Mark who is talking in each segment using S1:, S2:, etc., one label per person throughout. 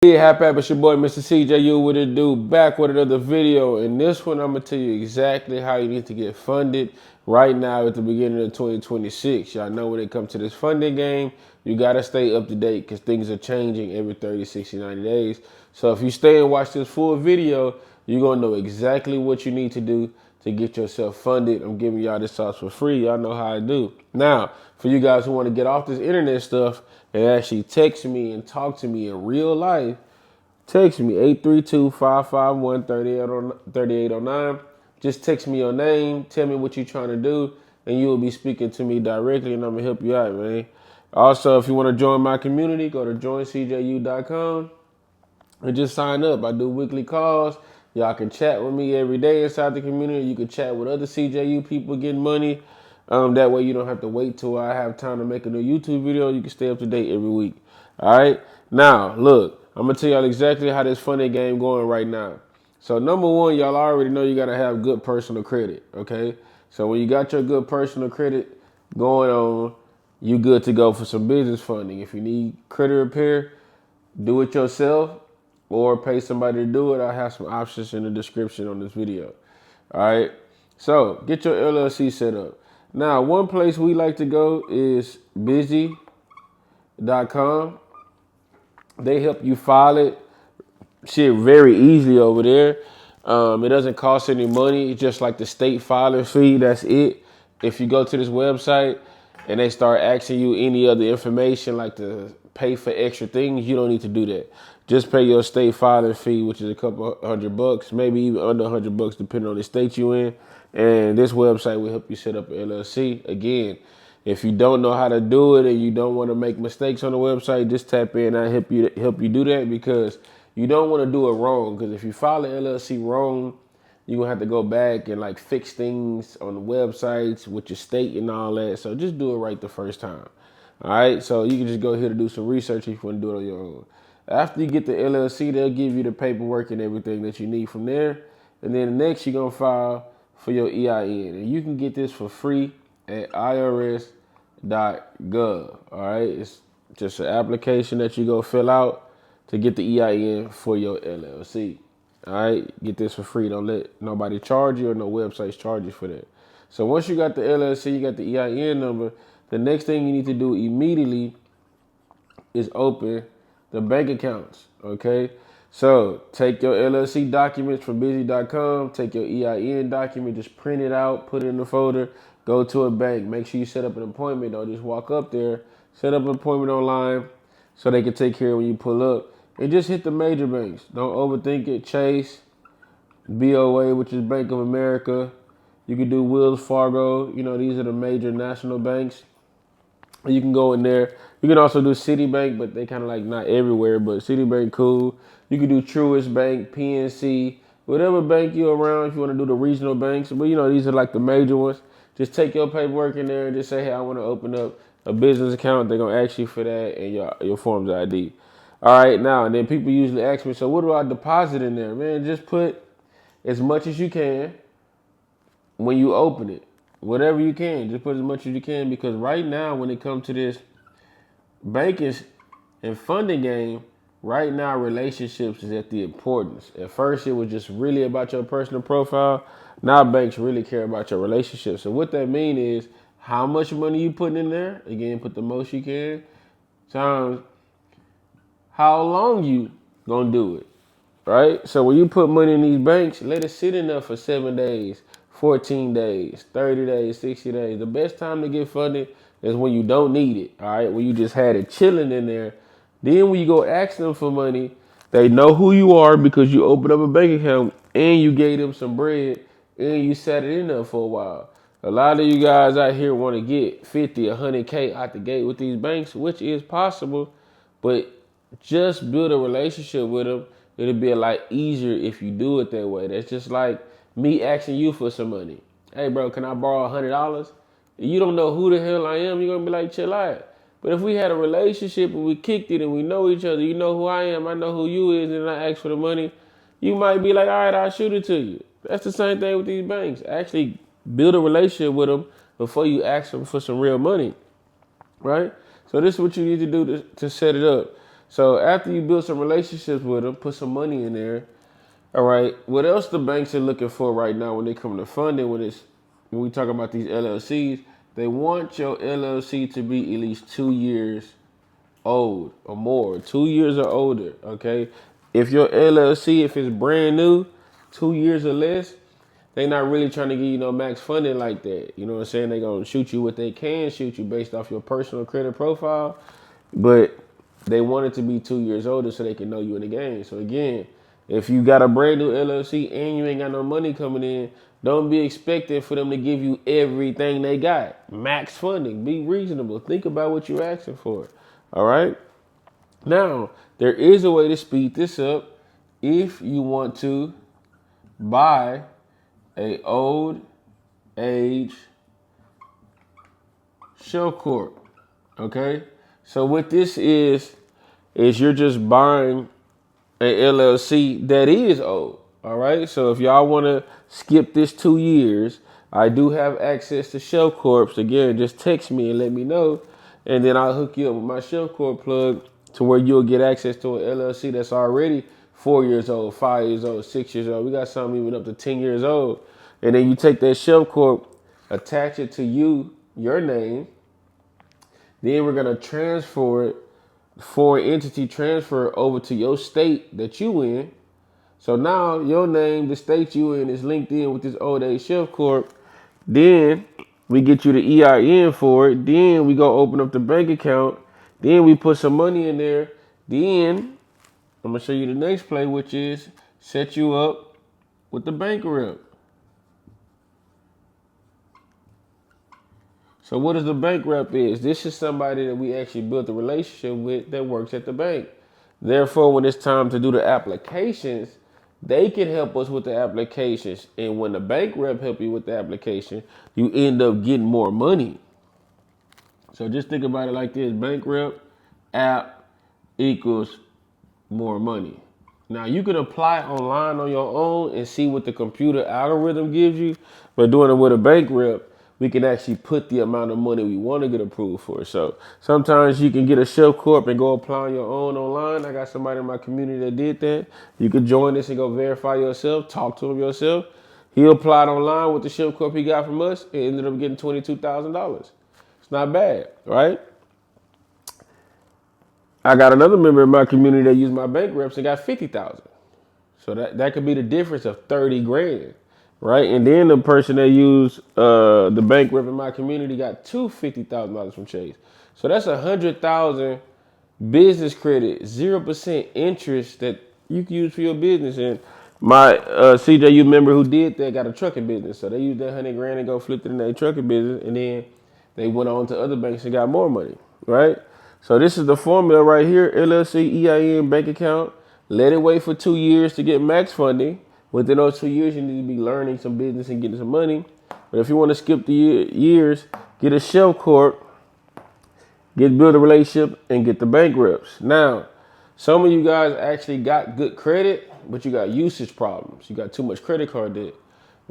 S1: Hey, Hap Hap, it's your boy, Mr. CJU. What it do? Back with another video. In this one, I'm going to tell you exactly how you need to get funded right now at the beginning of 2026. Y'all know when it comes to this funding game, you got to stay up to date because things are changing every 30, 60, 90 days. So if you stay and watch this full video, you're going to know exactly what you need to do to get yourself funded. I'm giving y'all this sauce for free. Y'all know how I do. Now, for you guys who want to get off this internet stuff and actually text me and talk to me in real life, text me 832-551-3809. Just text me your name, tell me what you're trying to do, and you will be speaking to me directly, and I'm going to help you out, man. Also, if you want to join my community, go to joincju.com and just sign up. I do weekly calls. Y'all can chat with me every day inside the community. You can chat with other CJU people getting money. That way you don't have to wait till I have time to make a new YouTube video. You can stay up to date every week. All right. Now, look, I'm going to tell y'all exactly how this funding game going right now. So number one, y'all already know you got to have good personal credit. Okay. So when you got your good personal credit going on, you good to go for some business funding. If you need credit repair, do it yourself or pay somebody to do it. I have some options in the description on this video. All right. So get your LLC set up. Now, one place we like to go is busy.com. They help you file it. Shit, very easily over there. It doesn't cost any money. It's just like the state filing fee. That's it. If you go to this website and they start asking you any other information, like to pay for extra things, you don't need to do that. Just pay your state filing fee, which is a couple $100, maybe even under $100, depending on the state you in. And this website will help you set up an LLC. Again, if you don't know how to do it and you don't want to make mistakes on the website, just tap in. I help you do that because you don't want to do it wrong. Because if you file an LLC wrong, you're going to have to go back and like fix things on the websites with your state and all that. So just do it right the first time. All right. So you can just go here to do some research if you want to do it on your own. After you get the LLC, they'll give you the paperwork and everything that you need from there. And then next you're going to file for your EIN. And you can get this for free at irs.gov. All right. It's just an application that you go fill out to get the EIN for your LLC. All right. Get this for free. Don't let nobody charge you or no websites charge you for that. So once you got the LLC, you got the EIN number, the next thing you need to do immediately is open the bank accounts. Okay. So take your LLC documents from busy.com, take your EIN document, just print it out, put it in the folder, go to a bank. Make sure you set up an appointment. Don't just walk up there. Set up an appointment online so they can take care of when you pull up. And just hit the major banks. Don't overthink it. Chase, BOA, which is Bank of America. You can do Wells Fargo. You know, these are the major national banks. You can go in there. You can also do Citibank, but they kind of like not everywhere, but Citibank cool. You can do Truist Bank, PNC, whatever bank you're around if you want to do the regional banks. But, you know, these are like the major ones. Just take your paperwork in there and just say, hey, I want to open up a business account. They're going to ask you for that and your forms of ID. All right, now, and then people usually ask me, so what do I deposit in there? Man, just put as much as you can when you open it. Whatever you can, just put as much as you can, because right now when it comes to this banking and funding game, right now relationships is at the importance. At first it was just really about your personal profile. Now banks really care about your relationship. So what that means is how much money you putting in there. Again, put the most you can times how long you gonna do it. Right? So when you put money in these banks, let it sit in there for 7 days, 14 days, 30 days, 60 days. The best time to get funded is when you don't need it, all right? When you just had it chilling in there. Then when you go ask them for money, they know who you are because you opened up a bank account and you gave them some bread and you sat it in there for a while. A lot of you guys out here want to get 50, 100K out the gate with these banks, which is possible, but just build a relationship with them. It'll be a lot easier if you do it that way. That's just like me asking you for some money. Hey, bro, can I borrow $100? You don't know who the hell I am. You're going to be like, chill out. But if we had a relationship and we kicked it and we know each other, you know who I am, I know who you is, and I ask for the money, you might be like, all right, I'll shoot it to you. That's the same thing with these banks. Actually build a relationship with them before you ask them for some real money, right? So this is what you need to do to set it up. So after you build some relationships with them, put some money in there. All right. What else the banks are looking for right now when they come to funding, when we talk about these LLCs, they want your LLC to be at least 2 years old or more, 2 years or older. Okay. If your LLC, if it's brand new, 2 years or less, they not really trying to give you no max funding like that. You know what I'm saying? They gonna shoot you what they can shoot you based off your personal credit profile, but they want it to be 2 years older so they can know you in the game. So again, if you got a brand new LLC and you ain't got no money coming in, don't be expecting for them to give you everything they got. Max funding. Be reasonable. Think about what you're asking for. All right. Now, there is a way to speed this up if you want to buy a old age shell corp. Okay? So what this is you're just buying an LLC that is old. All right. So if y'all want to skip this 2 years, I do have access to shell corps. Again, just text me and let me know, and then I'll hook you up with my shell corp plug to where you'll get access to an LLC that's already 4 years old, 5 years old, 6 years old. We got some even up to 10 years old, and then you take that shell corp, attach it to your name. Then we're gonna transfer it, foreign entity transfer over to your state that you in. So now your name, the state you in, is linked in with this old age chef corp. Then we get you the EIN for it. Then we go open up the bank account. Then we put some money in there. Then I'm gonna show you the next play, which is set you up with the bank rep. So what is the bank rep is? This is somebody that we actually built a relationship with that works at the bank. Therefore, when it's time to do the applications, they can help us with the applications. And when the bank rep help you with the application, you end up getting more money. So just think about it like this. Bank rep, app equals more money. Now you can apply online on your own and see what the computer algorithm gives you, but doing it with a bank rep, we can actually put the amount of money we want to get approved for. So sometimes you can get a shell corp and go apply on your own online. I got somebody in my community that did that. You could join this and go verify yourself, talk to him yourself. He applied online with the shell corp he got from us and ended up getting $22,000. It's not bad, right? I got another member in my community that used my bank reps and got 50,000. So that could be the difference of 30 grand, right? And then the person that used the bank rep in my community got $50,000 from Chase. So that's 100,000 business credit, 0% interest that you can use for your business. And my CJU member who did that got a trucking business, so they used that 100 grand and go flip it in their trucking business, and then they went on to other banks and got more money, right? So this is the formula right here: LLC, EIN, bank account. Let it wait for 2 years to get max funding. Within those 2 years, you need to be learning some business and getting some money. But if you want to skip the years, get a shell corp, build a relationship, and get the bank reps. Now, some of you guys actually got good credit, but you got usage problems. You got too much credit card debt.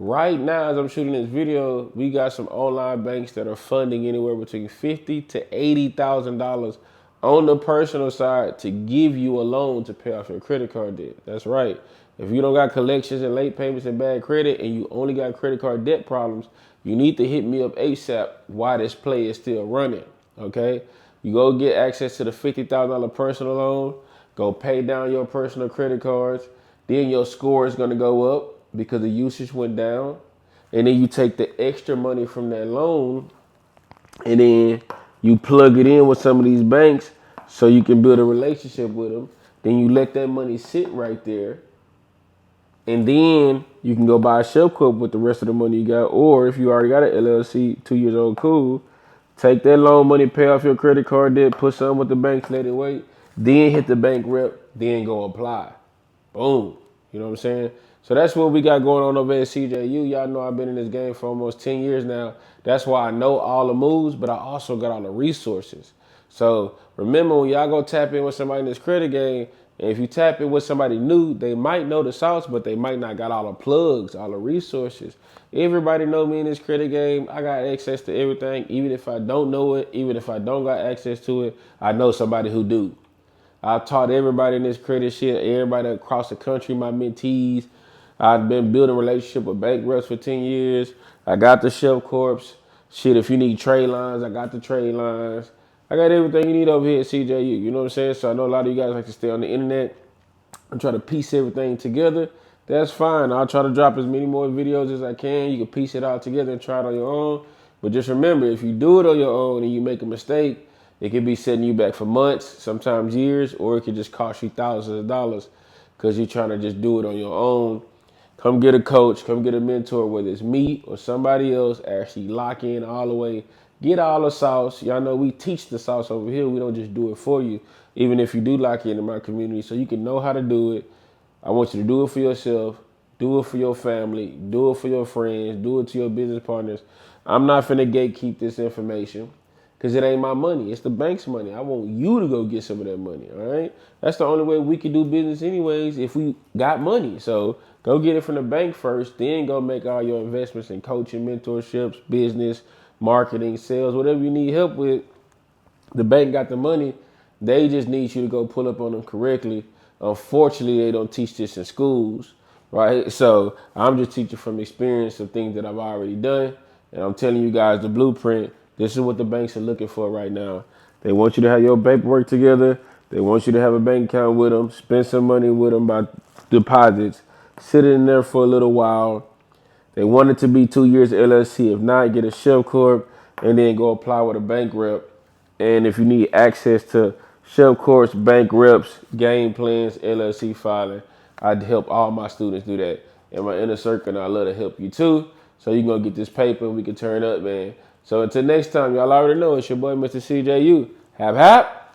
S1: Right now, as I'm shooting this video, we got some online banks that are funding anywhere between $50,000 to $80,000 on the personal side to give you a loan to pay off your credit card debt. That's right. If you don't got collections and late payments and bad credit, and you only got credit card debt problems, you need to hit me up ASAP while this play is still running. Okay? You go get access to the $50,000 personal loan. Go pay down your personal credit cards. Then your score is going to go up because the usage went down. And then you take the extra money from that loan and then you plug it in with some of these banks so you can build a relationship with them. Then you let that money sit right there. And then you can go buy a shell corp with the rest of the money you got. Or if you already got an LLC, 2 years old, cool. Take that loan money, pay off your credit card debt, put some with the banks, let it wait. Then hit the bank rep, then go apply. Boom. You know what I'm saying? So that's what we got going on over at CJU. Y'all know I've been in this game for almost 10 years now. That's why I know all the moves, but I also got all the resources. So remember, when y'all go tap in with somebody in this credit game, and if you tap in with somebody new, they might know the sauce, but they might not got all the plugs, all the resources. Everybody know me in this credit game. I got access to everything. Even if I don't know it, even if I don't got access to it, I know somebody who do. I taught everybody in this credit shit, everybody across the country, my mentees. I've been building a relationship with bank reps for 10 years. I got the Chef Corps. Shit, if you need trade lines, I got the trade lines. I got everything you need over here at CJU. You know what I'm saying? So I know a lot of you guys like to stay on the internet and try to piece everything together. That's fine. I'll try to drop as many more videos as I can. You can piece it all together and try it on your own. But just remember, if you do it on your own and you make a mistake, it could be setting you back for months, sometimes years, or it could just cost you thousands of dollars because you're trying to just do it on your own. Come get a coach, come get a mentor, whether it's me or somebody else. Actually lock in all the way. Get all the sauce. Y'all know we teach the sauce over here. We don't just do it for you. Even if you do lock in my community, so you can know how to do it. I want you to do it for yourself. Do it for your family. Do it for your friends. Do it to your business partners. I'm not finna gatekeep this information because it ain't my money. It's the bank's money. I want you to go get some of that money, all right? That's the only way we can do business anyways if we got money. So go get it from the bank first, then go make all your investments in coaching, mentorships, business, marketing, sales, whatever you need help with. The bank got the money. They just need you to go pull up on them correctly. Unfortunately, they don't teach this in schools, right? So I'm just teaching from experience of things that I've already done. And I'm telling you guys the blueprint. This is what the banks are looking for right now. They want you to have your paperwork together. They want you to have a bank account with them, spend some money with them by deposits, sit in there for a little while. They want it to be 2 years LLC. If not, get a Chef Corp and then go apply with a bank rep. And if you need access to Chef Corps, bank reps, game plans, LLC filing, I'd help all my students do that. In my inner circle, and I'd love to help you too. So you can go get this paper and we can turn up, man. So until next time, y'all already know it's your boy, Mr. CJU. Hap Hap.